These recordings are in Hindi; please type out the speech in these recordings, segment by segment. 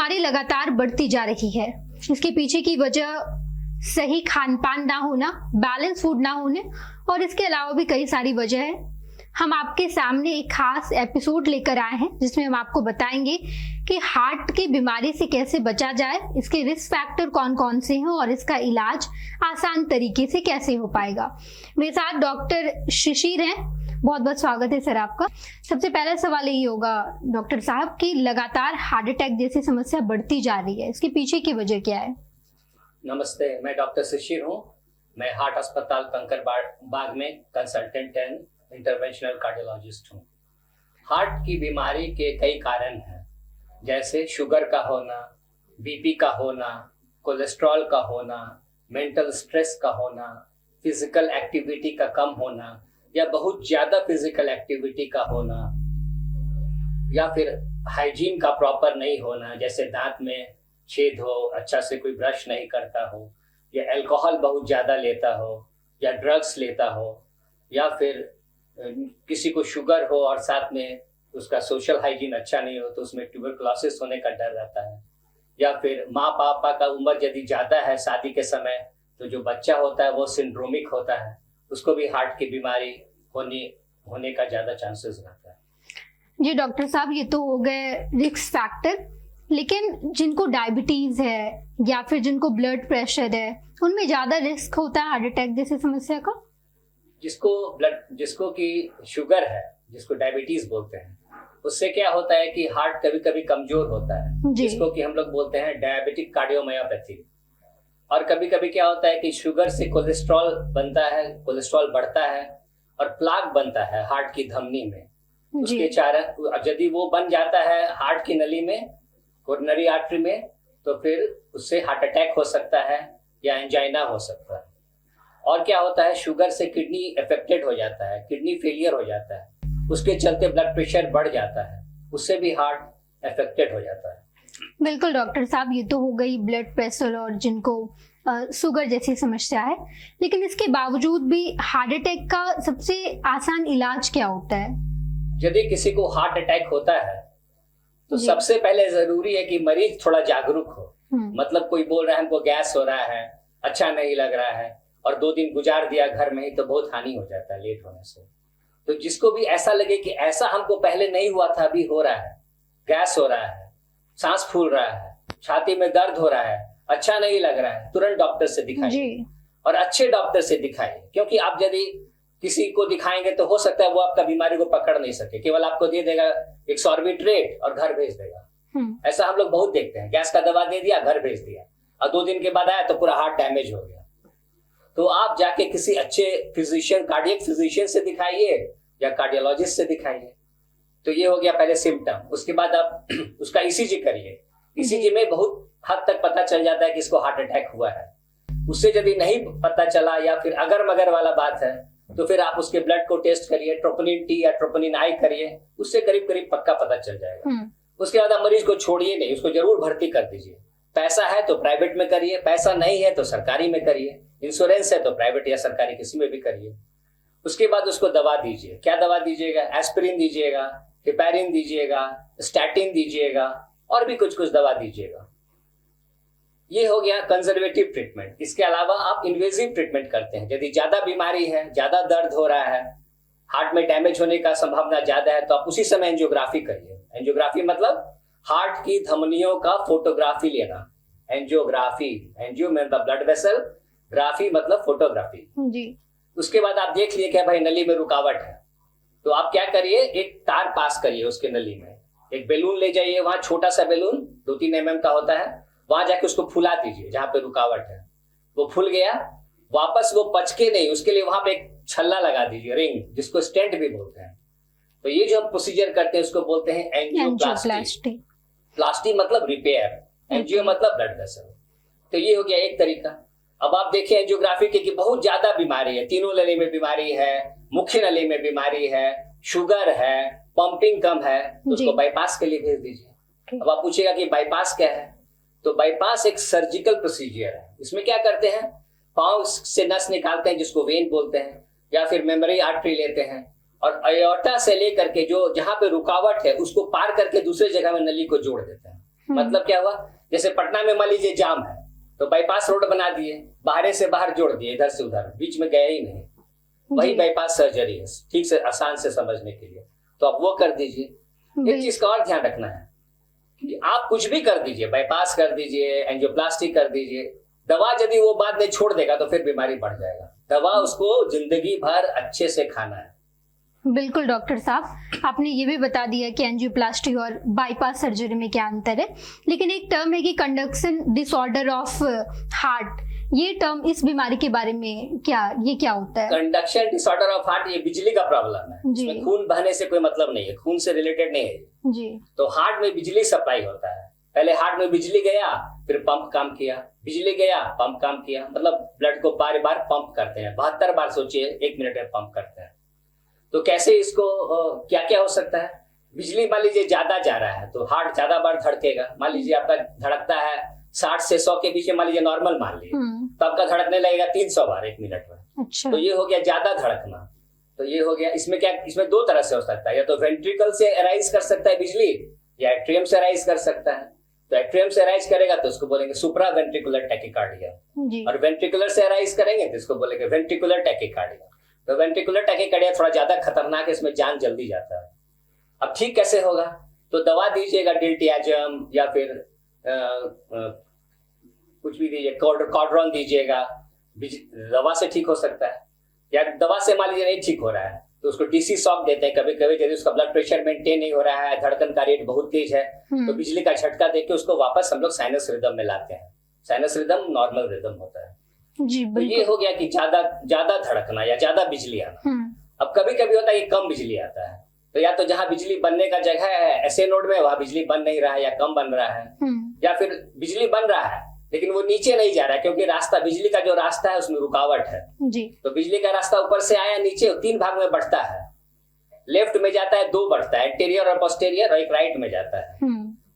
बीमारी लगातार बढ़ती जा रही है। इसके पीछे की वजह सही खान पान ना होना, बैलेंस फूड ना होने और इसके अलावा भी कई सारी वजह है। हम आपके सामने एक खास एपिसोड लेकर आए हैं जिसमें हम आपको बताएंगे कि हार्ट की बीमारी से कैसे बचा जाए, इसके रिस्क फैक्टर कौन कौन से हैं और इसका इलाज आसान तरीके से कैसे हो पाएगा। मेरे साथ डॉक्टर शिशिर हैं, बहुत बहुत स्वागत है सर आपका। सबसे पहला सवाल यही होगा डॉक्टर साहब कि लगातार हार्ट अटैक जैसी समस्या बढ़ती जा रही है, इसके पीछे की वजह क्या है? नमस्ते, मैं डॉक्टर शिशिर हूँ। मैं हार्ट अस्पताल कंकर बाग में कंसल्टेंट एंड इंटरवेंशनल कार्डियोलॉजिस्ट हूँ। हार्ट की बीमारी के कई कारण हैं, जैसे शुगर का होना, बीपी का होना, कोलेस्ट्रॉल का होना, मेंटल स्ट्रेस का होना, फिजिकल एक्टिविटी का कम होना या बहुत ज़्यादा फिजिकल एक्टिविटी का होना, या फिर हाइजीन का प्रॉपर नहीं होना, जैसे दांत में छेद हो, अच्छा से कोई ब्रश नहीं करता हो, या अल्कोहल बहुत ज़्यादा लेता हो, या ड्रग्स लेता हो, या फिर किसी को शुगर हो और साथ में उसका सोशल हाइजीन अच्छा नहीं हो तो उसमें ट्यूबरकुलोसिस होने का डर रहता है, या फिर माँ पापा का उम्र यदि ज़्यादा है शादी के समय तो जो बच्चा होता है वो सिंड्रोमिक होता है, उसको भी हार्ट की बीमारी होने का ज़्यादा चांसेस रहता है। जी डॉक्टर साहब, ये तो हो गए रिस्क फैक्टर, लेकिन जिनको डायबिटीज है या फिर जिनको ब्लड प्रेशर है उनमें ज्यादा रिस्क होता है हार्ट अटैक जैसी समस्या का? जिसको कि शुगर है, जिसको डायबिटीज बोलते हैं, उससे क्या होता है कि हार्ट कभी कभी कमजोर होता है, जिसको कि हम लोग बोलते हैं डायबिटिक कार्डियोमायोपैथी। और कभी कभी क्या होता है कि शुगर से कोलेस्ट्रॉल बनता है, कोलेस्ट्रॉल बढ़ता है और प्लाक बनता है हार्ट की धमनी में। उसके कारण यदि वो बन जाता है हार्ट की नली में, कोरोनरी आर्टरी में, तो फिर उससे हार्ट अटैक हो सकता है या एंजाइना हो सकता है। और क्या होता है, शुगर से किडनी अफेक्टेड हो जाता है, किडनी फेलियर हो जाता है, उसके चलते ब्लड प्रेशर बढ़ जाता है, उससे भी हार्ट अफेक्टेड हो जाता है। बिल्कुल डॉक्टर साहब, ये तो हो गई ब्लड प्रेशर और जिनको शुगर जैसी समस्या है, लेकिन इसके बावजूद भी हार्ट अटैक का सबसे आसान इलाज क्या होता है? यदि किसी को हार्ट अटैक होता है तो सबसे पहले जरूरी है कि मरीज थोड़ा जागरूक हो। मतलब कोई बोल रहा है हमको गैस हो रहा है, अच्छा नहीं लग रहा है, और 2 दिन गुजार दिया घर में ही, तो बहुत हानि हो जाता है लेट होने से। तो जिसको भी ऐसा लगे कि ऐसा हमको पहले नहीं हुआ था, अभी हो रहा है, गैस हो रहा है, सांस फूल रहा है, छाती में दर्द हो रहा है, अच्छा नहीं लग रहा है, तुरंत डॉक्टर से दिखाइए और अच्छे डॉक्टर से दिखाइए। क्योंकि आप यदि किसी को दिखाएंगे तो हो सकता है वो आपका बीमारी को पकड़ नहीं सके, केवल आपको दे देगा एक सॉर्बिट्रेट और घर भेज देगा। ऐसा हम लोग बहुत देखते हैं, गैस का दवा दे दिया, घर भेज दिया, और 2 दिन के बाद आया तो पूरा हार्ट डैमेज हो गया। तो आप जाके किसी अच्छे फिजिशियन, कार्डियक फिजिशियन से दिखाइए या कार्डियोलॉजिस्ट से दिखाइए। तो ये हो गया पहले सिम्टम। उसके बाद आप उसका ईसीजी करिए। ईसीजी में बहुत हद तक पता चल जाता है कि इसको हार्ट अटैक हुआ है। उससे यदि नहीं पता चला या फिर अगर मगर वाला बात है तो फिर आप उसके ब्लड को टेस्ट करिए, ट्रोपोनिन टी या ट्रोपोनिन आई करिए, उससे करीब करीब पक्का पता चल जाएगा। उसके बाद आप मरीज को छोड़िए नहीं, उसको जरूर भर्ती कर दीजिए। पैसा है तो प्राइवेट में करिए, पैसा नहीं है तो सरकारी में करिए, इंश्योरेंस है तो प्राइवेट या सरकारी किसी में भी करिए। उसके बाद उसको दवा दीजिए। क्या दवा दीजिएगा? एस्पिरिन दीजिएगा, हेपेरिन दीजिएगा, स्टैटिन दीजिएगा और भी कुछ कुछ दवा दीजिएगा। ये हो गया कंजर्वेटिव ट्रीटमेंट। इसके अलावा आप इन्वेजिव ट्रीटमेंट करते हैं। यदि ज्यादा बीमारी है, ज्यादा दर्द हो रहा है, हार्ट में डैमेज होने का संभावना ज्यादा है, तो आप उसी समय एंजियोग्राफी करिए। एंजियोग्राफी मतलब हार्ट की धमनियों का फोटोग्राफी लेना। एंजियोग्राफी, एंजियो मतलब ब्लड वेसल, ग्राफी मतलब फोटोग्राफी जी। उसके बाद आप देख लिए कि भाई नली में रुकावट है, तो आप क्या करिए, एक तार पास करिए उसके नली में, एक बैलून ले जाइए, वहां छोटा सा बैलून 2-3 mm का होता है, वहां जाके उसको फुला दीजिए जहां पे रुकावट है। वो फूल गया, वापस वो पचके नहीं, उसके लिए वहां पे एक छल्ला लगा दीजिए, रिंग, जिसको स्टेंट भी बोलते हैं। तो ये जो हम प्रोसीजर करते हैं उसको बोलते हैं एंजियोप्लास्टी। प्लास्टी मतलब रिपेयर, एंजियो मतलब ब्लड वेसल। तो ये हो गया एक तरीका। अब आप देखिए एंजियोग्राफी की कि बहुत ज्यादा बीमारी है, तीनों नली में बीमारी है, मुख्य नली में बीमारी है, शुगर है, पंपिंग कम है, तो उसको बाईपास के लिए भेज दीजिए। अब आप पूछेगा कि बाईपास क्या है? तो बाईपास एक सर्जिकल प्रोसीजर है। इसमें क्या करते हैं, पांव से नस निकालते हैं जिसको वेन बोलते हैं, या फिर मेमोरी आर्टरी लेते हैं और अयोर्टा से लेकर के जो जहां पे रुकावट है उसको पार करके दूसरे जगह में नली को जोड़ देते हैं। मतलब क्या हुआ, जैसे पटना में मान लीजिए जाम है तो बाईपास रोड बना दिए, बाहर से बाहर जोड़ दिए, इधर से उधर, बीच में गए ही नहीं, वही बाईपास सर्जरी है, ठीक से आसान से समझने के लिए। तो आप वो कर दीजिए। एक चीज का और ध्यान रखना है कि आप कुछ भी कर दीजिए, बाईपास कर दीजिए, एंजियोप्लास्टी कर दीजिए, दवा यदि वो बाद में छोड़ देगा तो फिर बीमारी बढ़ जाएगा। दवा उसको जिंदगी भर अच्छे से खाना है। बिल्कुल डॉक्टर साहब, आपने ये भी बता दिया कि एंजियोप्लास्टी और बाईपास सर्जरी में क्या अंतर है, लेकिन एक टर्म है कि कंडक्शन डिसऑर्डर ऑफ हार्ट, ये टर्म इस बीमारी के बारे में क्या होता है? कंडक्शन डिसऑर्डर ऑफ हार्ट, ये बिजली का प्रॉब्लम है, इसमें खून बहने से कोई मतलब नहीं है, खून से रिलेटेड नहीं है जी। तो हार्ट में बिजली सप्लाई होता है, पहले हार्ट में बिजली गया, फिर पंप काम किया, बिजली गया, पंप काम किया, मतलब ब्लड को बार बार पंप करते हैं, 72 बार सोचिए 1 मिनट में पंप करते हैं। तो कैसे इसको क्या क्या हो सकता है, बिजली मान लीजिए ज्यादा जा रहा है तो हार्ट ज्यादा बार धड़केगा। मान लीजिए आपका धड़कता है 60 से 100 के बीच में, मान लीजिए नॉर्मल मान लीजिए, तो आपका धड़कने लगेगा 300 बार 1 मिनट में। अच्छा। तो ये हो गया ज्यादा धड़कना। तो ये हो गया, इसमें क्या, इसमें 2 तरह से हो सकता है, या तो वेंट्रिकल से अराइज कर सकता है बिजली, या एट्रियम से अराइज कर सकता है। तो एट्रियम से अराइज करेगा तो उसको बोलेंगे सुप्रा वेंट्रिकुलर टैकिकार्डिया, और वेंट्रिकुलर से अराइज करेंगे तो इसको बोलेंगे वेंट्रिकुलर टैकिकार्डिया। तो वेंट्रिकुलर टैकिकार्डिया थोड़ा ज्यादा खतरनाक है, इसमें जान जल्दी जाता है। अब ठीक कैसे होगा, तो दवा दीजिएगा, डिल्टियाजम या फिर कुछ भी दीजिए, कॉर्ड्रॉन दीजिएगा, दवा से ठीक हो सकता है। या दवा से मान लीजिए नहीं ठीक हो रहा है तो उसको डीसी शॉक देते हैं कभी कभी, यदि उसका ब्लड प्रेशर मेंटेन नहीं हो रहा है, धड़कन का रेट बहुत तेज है, तो बिजली का झटका देके उसको वापस हम लोग साइनस रिदम में लाते हैं। साइनस रिदम नॉर्मल रिदम होता है जी। तो ये हो गया कि ज्यादा धड़कना या ज्यादा बिजली आना। अब कभी कभी होता है कि कम बिजली आता है, तो या तो जहाँ बिजली बनने का जगह है ऐसे नोड में वहां बिजली बन नहीं रहा है या कम बन रहा है, या फिर बिजली बन रहा है लेकिन वो नीचे नहीं जा रहा है क्योंकि रास्ता, बिजली का जो रास्ता है उसमें रुकावट है जी। तो बिजली का रास्ता ऊपर से आया नीचे 3 भाग में बढ़ता है, लेफ्ट में जाता है 2 बढ़ता है, एंटीरियर और पोस्टीरियर, और एक राइट में जाता है।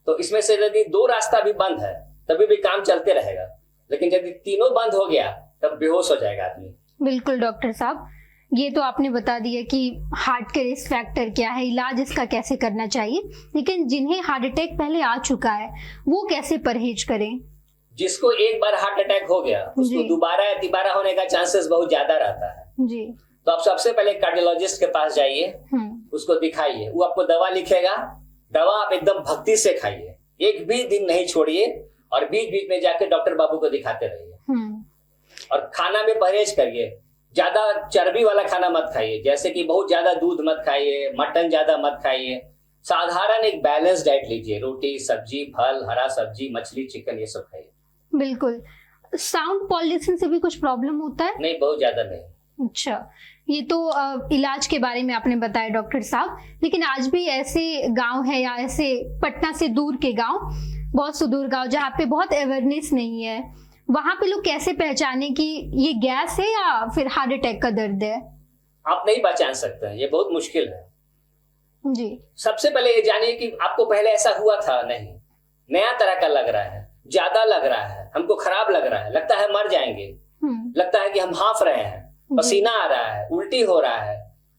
तो इसमें से यदि 2 रास्ता भी बंद है तभी भी काम चलते रहेगा, लेकिन यदि तीनों बंद हो गया तब बेहोश हो जाएगा आदमी। बिल्कुल डॉक्टर साहब, ये तो आपने बता दिया कि हार्ट के रिस्क फैक्टर क्या है, इलाज इसका कैसे करना चाहिए, लेकिन जिन्हें हार्ट अटैक पहले आ चुका है वो कैसे परहेज करें? जिसको एक बार हार्ट अटैक हो गया उसको दोबारा या तिबारा होने का चांसेस बहुत ज्यादा रहता है जी। तो आप सबसे पहले कार्डियोलॉजिस्ट के पास जाइए, उसको दिखाइए, वो आपको दवा लिखेगा, दवा आप एकदम भक्ति से खाइए, एक भी दिन नहीं छोड़िए, और बीच बीच में जाके डॉक्टर बाबू को दिखाते रहिए। और खाना में परहेज करिए, ज्यादा चर्बी वाला खाना मत खाइए, जैसे कि बहुत ज्यादा दूध मत खाइए, मटन ज्यादा मत खाइए, साधारण एक बैलेंस डाइट लीजिए, रोटी सब्जी फल हरा सब्जी मछली चिकन ये सब खाइए। बिल्कुल। साउंड पॉल्यूशन से भी कुछ प्रॉब्लम होता है? नहीं, बहुत ज्यादा नहीं। अच्छा, ये तो इलाज के बारे में आपने बताया डॉक्टर साहब, लेकिन आज भी ऐसे गांव है या ऐसे पटना से दूर के गांव, बहुत सुदूर गांव जहाँ पे बहुत अवेयरनेस नहीं है, वहां पे लोग कैसे पहचाने कि ये गैस है या फिर हार्ट अटैक का दर्द है? आप नहीं पहचान सकते हैं, ये बहुत मुश्किल है जी। सबसे पहले ये जानिए कि आपको पहले ऐसा हुआ था नहीं, नया तरह का लग रहा है, ज्यादा लग रहा है, हमको खराब लग रहा है, लगता है मर जाएंगे, लगता है कि हम हाफ रहे हैं, पसीना आ रहा है, उल्टी हो रहा है,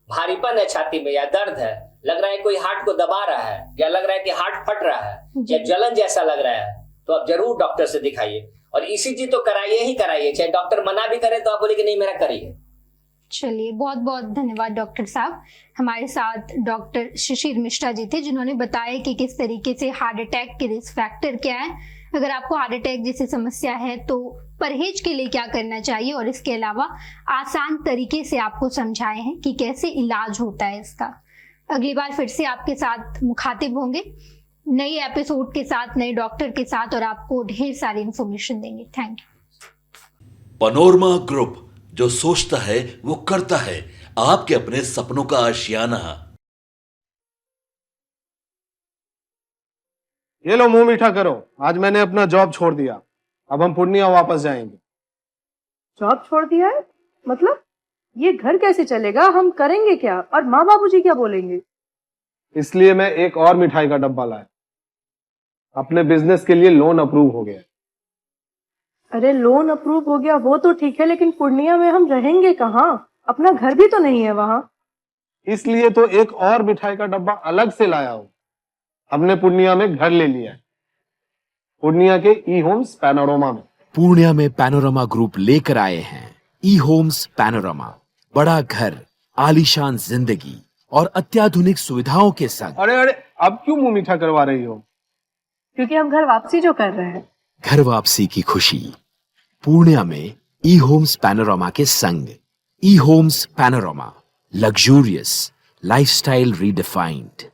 भारीपन है छाती में या दर्द है, लग रहा है कोई हार्ट को दबा रहा है, या लग रहा है कि हार्ट फट रहा है, या जलन जैसा लग रहा है, तो आप जरूर डॉक्टर से दिखाइए। और ईसीजी तो कराइए ही कराइए, चाहे डॉक्टर मना भी करे तो आप बोले कि नहीं मेरा करिए। चलिए, बहुत बहुत धन्यवाद डॉक्टर साहब। हमारे साथ डॉक्टर शिशिर मिश्रा जी थे जिन्होंने बताया कि किस तरीके से हार्ट अटैक के रिस्क फैक्टर क्या है, अगर आपको हार्ट अटैक जैसी समस्या है तो परहेज के लिए क्या करना चाहिए, और इसके अलावा आसान तरीके से आपको समझाए हैं कि कैसे इलाज होता है इसका। अगली बार फिर से आपके साथ मुखातिब होंगे नए एपिसोड के साथ, नए डॉक्टर के साथ, और आपको ढेर सारी इंफॉर्मेशन देंगे। Thank you. पनोरमा ग्रुप, जो सोचता है वो करता है, आपके अपने सपनों का आशियाना। ये लो मुंह मीठा करो, आज मैंने अपना जॉब छोड़ दिया, अब हम पूर्णिया वापस जाएंगे। जॉब छोड़ दिया है? मतलब ये घर कैसे चलेगा, हम करेंगे क्या, और माँ बाबूजी क्या बोलेंगे? इसलिए मैं एक और मिठाई का डब्बा लाया, अपने बिजनेस के लिए लोन अप्रूव हो गया। अरे लोन अप्रूव हो गया वो तो ठीक है, लेकिन पूर्णिया में हम रहेंगे कहाँ, अपना घर भी तो नहीं है वहां। इसलिए तो एक और मिठाई का डब्बा अलग से लाया हूं, हमने पूर्णिया में घर ले लिया है। पूर्णिया के ई होम्स पैनोरमा में। पूर्णिया में पैनोरमा ग्रुप लेकर आए हैं ई होम्स पैनोरमा। बड़ा घर, आलीशान जिंदगी और अत्याधुनिक सुविधाओं के संग। अरे अरे, अब क्यों मुंह मीठा करवा रही हो? क्योंकि हम घर वापसी जो कर रहे हैं। घर वापसी की खुशी पूर्णिया में ई होम्स पैनोरमा के संग। ई Homes Panorama, luxurious lifestyle redefined.